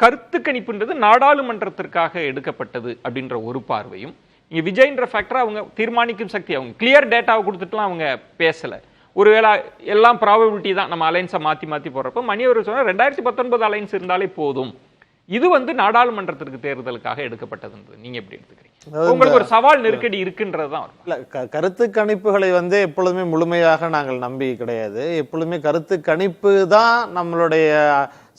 கருத்து கணிப்புன்றது நாடாளுமன்றத்திற்காக எடுக்கப்பட்டது அப்படின்ற ஒரு பார்வையும், இங்க விஜய்ன்ற ஃபேக்டர் அவங்க தீர்மானிக்கும் சக்தி, அவங்க கிளியர் டேட்டாவை கொடுத்துட்டுலாம் அவங்க பேசல. ஒருவேளை எல்லாம் ப்ராபபிலிட்டி தான், நம்ம அலைன்ஸை மாற்றி மாற்றி போடுறப்போ மணி அவர் சொன்னால் 2019 அலைன்ஸ் இருந்தாலே போதும், இது நாடாளுமன்றத்திற்கு தேர்தலுக்காக எடுக்கப்பட்டதுன்றது நீங்க எப்படி எடுத்துக்கிறீங்க? உங்களுக்கு ஒரு சவால் நெருக்கடி இருக்குன்றது தான். இல்ல, கருத்து கணிப்புகளை எப்பொழுதுமே முழுமையாக நாங்கள் நம்பி கிடையாது. எப்பொழுதுமே கருத்து கணிப்பு தான் நம்மளுடைய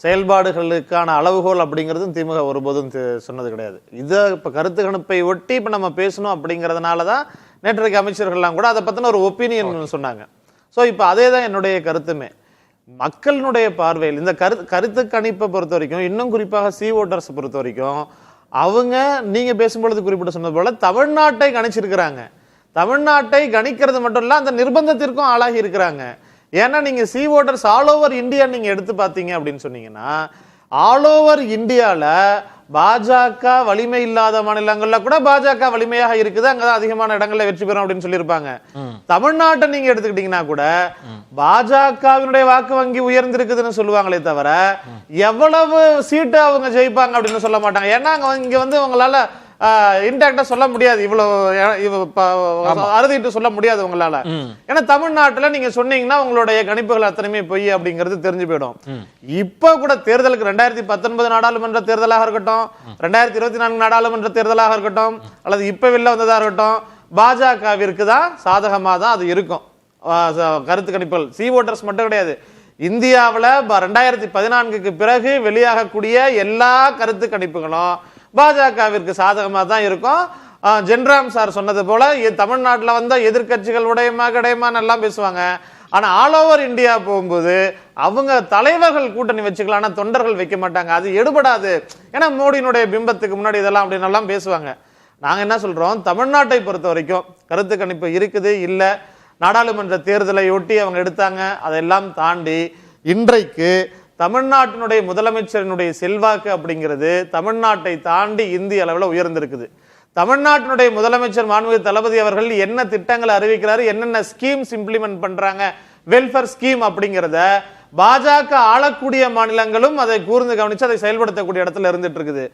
செயல்பாடுகளுக்கான அளவுகோல் அப்படிங்கிறதும் திமுக ஒருபோதும் சொன்னது கிடையாது. இதை இப்ப கருத்து கணிப்பை ஒட்டி இப்ப நம்ம பேசணும் அப்படிங்கிறதுனாலதான் நேற்றைக்கு அமைச்சர்கள்லாம் கூட அதை பத்தின ஒரு ஒப்பீனியன் சொன்னாங்க. ஸோ இப்போ அதே தான் என்னுடைய கருத்துமே. மக்களினுடைய பார்வையில் இந்த கருத்து கணிப்பை பொறுத்த வரைக்கும், இன்னும் குறிப்பாக சி ஓட்டர்ஸ் பொறுத்த வரைக்கும், அவங்க நீங்க பேசும்பொழுது குறிப்பிட்ட சொன்னது போல தமிழ்நாட்டை கணிச்சிருக்கிறாங்க. தமிழ்நாட்டை கணிக்கிறது மட்டும் இல்ல, அந்த நிர்பந்தத்திற்கும் ஆளாகி இருக்கிறாங்க. ஏன்னா நீங்க C voters all over India நீங்க எடுத்து பார்த்தீங்க அப்படின்னு சொன்னீங்கன்னா, ஆல் ஓவர் இந்தியால பாஜக வலிமை இல்லாத மாநிலங்கள்ல கூட பாஜக வலிமையாக இருக்குது, அங்கதான் அதிகமான இடங்கள்ல வெற்றி பெறும் அப்படின்னு சொல்லியிருப்பாங்க. தமிழ்நாட்டை நீங்க எடுத்துக்கிட்டீங்கன்னா கூட பாஜகவினுடைய வாக்கு வங்கி உயர்ந்திருக்குதுன்னு சொல்லுவாங்களே தவிர எவ்வளவு சீட்டு அவங்க ஜெயிப்பாங்க அப்படின்னு சொல்ல மாட்டாங்க. ஏன்னா இங்க உங்களால இன்டாக்டா சொல்ல முடியாது, இவ்வளவு அறுதிட்டு சொல்ல முடியாது உங்களால. ஏன்னா தமிழ்நாட்டுல நீங்க சொன்னீங்கன்னா உங்களுடைய கணிப்புகள் அத்தனையுமே பொய் அப்படிங்கிறது தெரிஞ்சு போயிடும். இப்ப கூட தேர்தலுக்கு 2019 நாடாளுமன்ற தேர்தலாக இருக்கட்டும், 2024 நாடாளுமன்ற தேர்தலாக இருக்கட்டும், அல்லது இப்ப வெளில வந்ததா இருக்கட்டும், பாஜகவிற்கு தான் சாதகமா தான் அது இருக்கும். கருத்து கணிப்புகள் சி ஓட்டர்ஸ் மட்டும் கிடையாது, இந்தியாவில் 2014க்கு பிறகு வெளியாகக்கூடிய எல்லா கருத்து கணிப்புகளும் பாஜகவிற்கு சாதகமா தான் இருக்கும். ஜென்ராம் சார் சொன்னது போல தமிழ்நாட்டில் வந்த எதிர்கட்சிகள் உடையமா எல்லாம் பேசுவாங்க. ஆனா ஆல் ஓவர் இந்தியா போகும்போது அவங்க தலைவர்கள் கூட்டணி வச்சுக்கலாம், ஆனா தொண்டர்கள் வைக்க மாட்டாங்க. அது எடுபடாது. ஏன்னா மோடியினுடைய பிம்பத்துக்கு முன்னாடி இதெல்லாம் அப்படின்னு எல்லாம் பேசுவாங்க. நாங்க என்ன சொல்றோம், தமிழ்நாட்டை பொறுத்த வரைக்கும் கருத்து கணிப்பு இருக்குது இல்ல, நாடாளுமன்ற தேர்தலை ஒட்டி அவங்க எடுத்தாங்க, அதெல்லாம் தாண்டி இன்றைக்கு தமிழ்நாட்டினுடைய முதலமைச்சரினுடைய செல்வாக்கு அப்படிங்கிறது தமிழ்நாட்டை தாண்டி இந்திய அளவில் உயர்ந்திருக்குது. தமிழ்நாட்டினுடைய முதலமைச்சர் மாண்புமிகு தளபதி அவர்கள் என்ன திட்டங்களை அறிவிக்கிறாரு, என்னென்ன ஸ்கீம்ஸ் இம்ப்ளிமெண்ட் பண்றாங்க, வெல்ஃபேர் ஸ்கீம் அப்படிங்கிறத பாஜக ஆளக்கூடிய மாநிலங்களும் அதை கூர்ந்து கவனிச்சு அதை செயல்படுத்தக்கூடிய இடத்துல இருந்துட்டு இருக்குது.